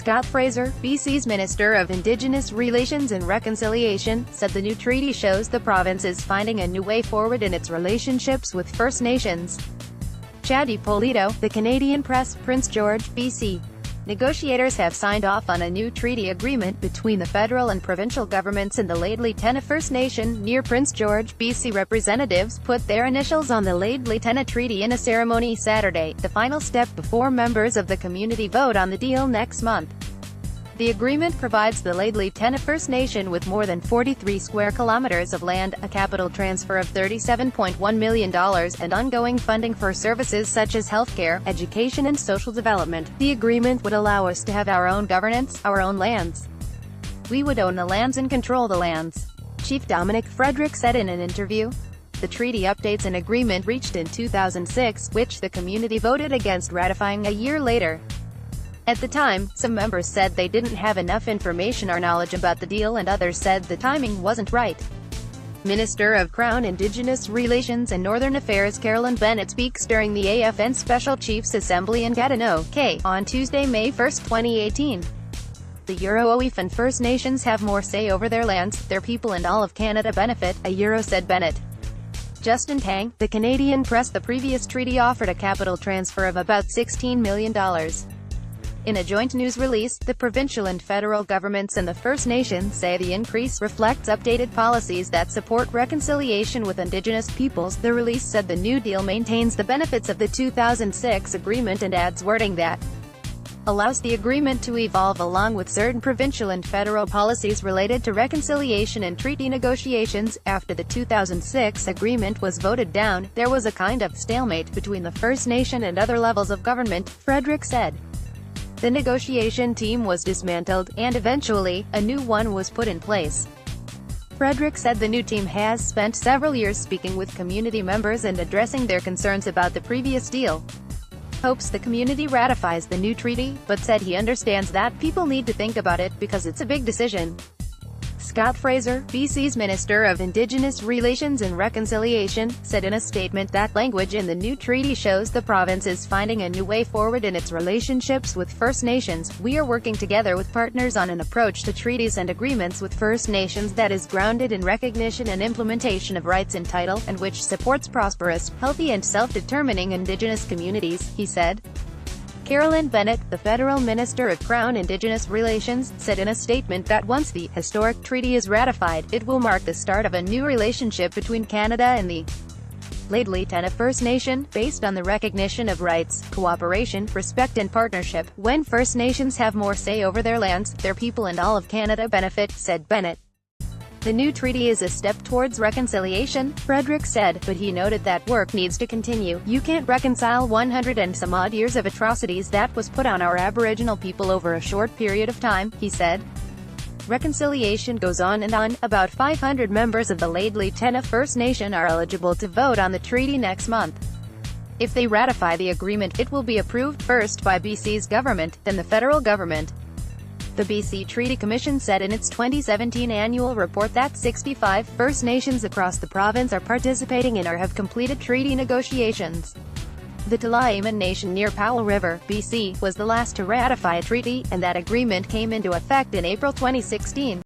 Scott Fraser, BC's Minister of Indigenous Relations and Reconciliation, said the new treaty shows the province is finding a new way forward in its relationships with First Nations. HIPOLITO, the Canadian Press, Prince George, BC. Negotiators have signed off on a new treaty agreement between the federal and provincial governments and the Lheidli T'enneh First Nation, near Prince George. BC representatives put their initials on the Lheidli T'enneh Treaty in a ceremony Saturday, the final step before members of the community vote on the deal next month. The agreement provides the Lheidli T'enneh First Nation with more than 43 square kilometers of land, a capital transfer of $37.1 million, and ongoing funding for services such as healthcare, education and social development. The agreement would allow us to have our own governance, our own lands. We would own the lands and control the lands, Chief Dominic Frederick said in an interview. The treaty updates an agreement reached in 2006, which the community voted against ratifying a year later. At the time, some members said they didn't have enough information or knowledge about the deal, and others said the timing wasn't right. Minister of Crown, Indigenous Relations and Northern Affairs Carolyn Bennett speaks during the AFN Special Chiefs Assembly in Gatineau, K, on Tuesday, May 1, 2018. The Euro-OEF and First Nations have more say over their lands, their people and all of Canada benefit, said Bennett. Justin Tang, the Canadian Press. The previous treaty offered a capital transfer of about $16 million. In a joint news release, the provincial and federal governments and the First Nations say the increase reflects updated policies that support reconciliation with Indigenous peoples. The release said the new deal maintains the benefits of the 2006 agreement and adds wording that allows the agreement to evolve along with certain provincial and federal policies related to reconciliation and treaty negotiations. After the 2006 agreement was voted down, there was a kind of stalemate between the First Nation and other levels of government, Frederick said. The negotiation team was dismantled, and eventually, a new one was put in place. Frederick said the new team has spent several years speaking with community members and addressing their concerns about the previous deal. Hopes the community ratifies the new treaty, but said he understands that people need to think about it, because it's a big decision. Scott Fraser, BC's Minister of Indigenous Relations and Reconciliation, said in a statement that language in the new treaty shows the province is finding a new way forward in its relationships with First Nations. We are working together with partners on an approach to treaties and agreements with First Nations that is grounded in recognition and implementation of rights and title, and which supports prosperous, healthy and self-determining Indigenous communities, he said. Carolyn Bennett, the Federal Minister of Crown Indigenous Relations, said in a statement that once the historic treaty is ratified, it will mark the start of a new relationship between Canada and the Lheidli T'enneh First Nation, based on the recognition of rights, cooperation, respect and partnership. When First Nations have more say over their lands, their people and all of Canada benefit, said Bennett. The new treaty is a step towards reconciliation, Frederick said, but he noted that work needs to continue. You can't reconcile 100 and some odd years of atrocities that was put on our Aboriginal people over a short period of time, he said. Reconciliation goes on and on. About 500 members of the Lheidli T'enneh First Nation are eligible to vote on the treaty next month. If they ratify the agreement, it will be approved first by BC's government, then the federal government. The BC Treaty Commission said in its 2017 annual report that 65 First Nations across the province are participating in or have completed treaty negotiations. The Lheidli T'enneh Nation near Powell River, BC, was the last to ratify a treaty, and that agreement came into effect in April 2016.